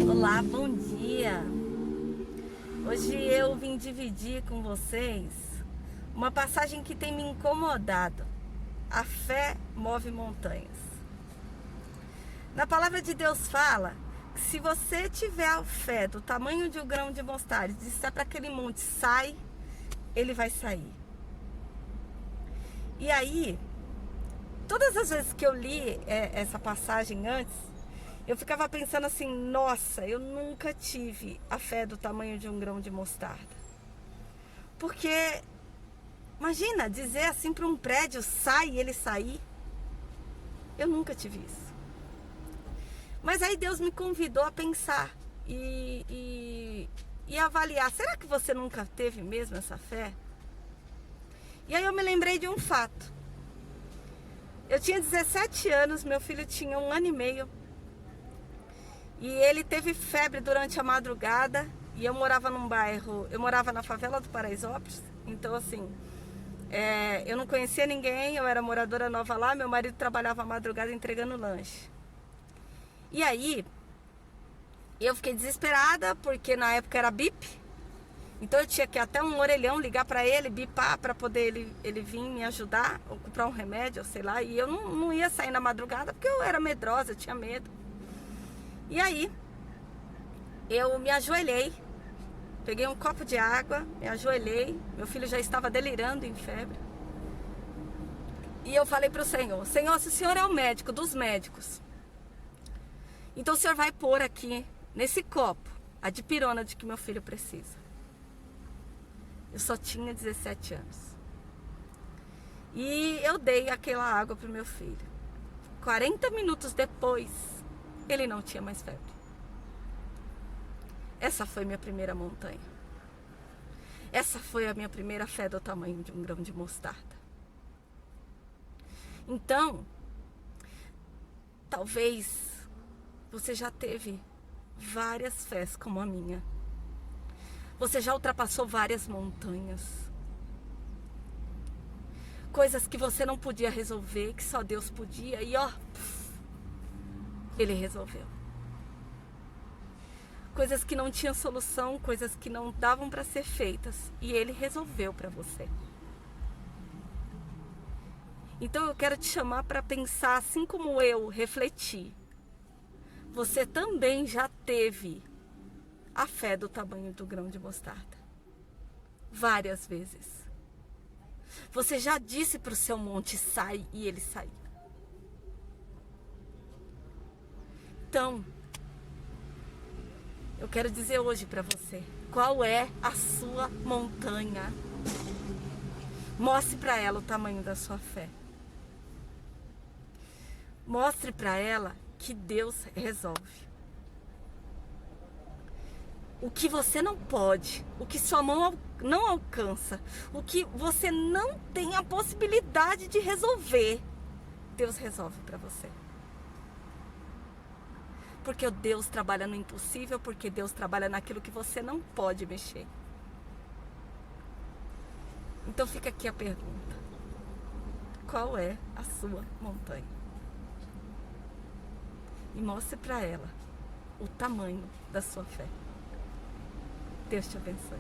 Olá, bom dia! Hoje eu vim dividir com vocês uma passagem que tem me incomodado. A fé move montanhas. Na palavra de Deus fala que se você tiver a fé do tamanho de um grão de mostarda e disser para aquele monte, sai, ele vai sair. E aí, todas as vezes que eu li essa passagem antes, eu ficava pensando assim, nossa, eu nunca tive a fé do tamanho de um grão de mostarda. Porque, imagina, dizer assim para um prédio, sai e ele sair. Eu nunca tive isso. Mas aí Deus me convidou a pensar e avaliar, será que você nunca teve mesmo essa fé? E aí eu me lembrei de um fato. Eu tinha 17 anos, meu filho tinha 1 ano e meio. E ele teve febre durante a madrugada. E eu morava num bairro, eu morava na favela do Paraisópolis. Então assim, eu não conhecia ninguém, eu era moradora nova lá. Meu marido trabalhava à madrugada entregando lanche. E aí, eu fiquei desesperada, porque na época era bip. Então eu tinha que ir até um orelhão, ligar para ele, bipar, para poder ele vir me ajudar, ou comprar um remédio, ou sei lá. E eu não ia sair na madrugada, porque eu era medrosa, eu tinha medo. E aí, eu me ajoelhei, peguei um copo de água, me ajoelhei, meu filho já estava delirando em febre. E eu falei para o Senhor, Senhor, se o Senhor é o médico dos médicos, então o Senhor vai pôr aqui, nesse copo, a dipirona de que meu filho precisa. Eu só tinha 17 anos. E eu dei aquela água para o meu filho. 40 minutos depois, ele não tinha mais febre. Essa foi minha primeira montanha. Essa foi a minha primeira fé do tamanho de um grão de mostarda. Então, talvez você já teve várias fés como a minha. Você já ultrapassou várias montanhas. Coisas que você não podia resolver, que só Deus podia. E ó, Ele resolveu. Coisas que não tinham solução, coisas que não davam para ser feitas. E Ele resolveu para você. Então eu quero te chamar para pensar, assim como eu refleti. Você também já teve a fé do tamanho do grão de mostarda. Várias vezes. Você já disse para o seu monte, sai, e ele saiu. Então, eu quero dizer hoje para você, qual é a sua montanha? Mostre para ela o tamanho da sua fé. Mostre para ela que Deus resolve. O que você não pode, o que sua mão não alcança, o que você não tem a possibilidade de resolver, Deus resolve para você. Porque Deus trabalha no impossível, porque Deus trabalha naquilo que você não pode mexer. Então fica aqui a pergunta. Qual é a sua montanha? E mostre para ela o tamanho da sua fé. Deus te abençoe.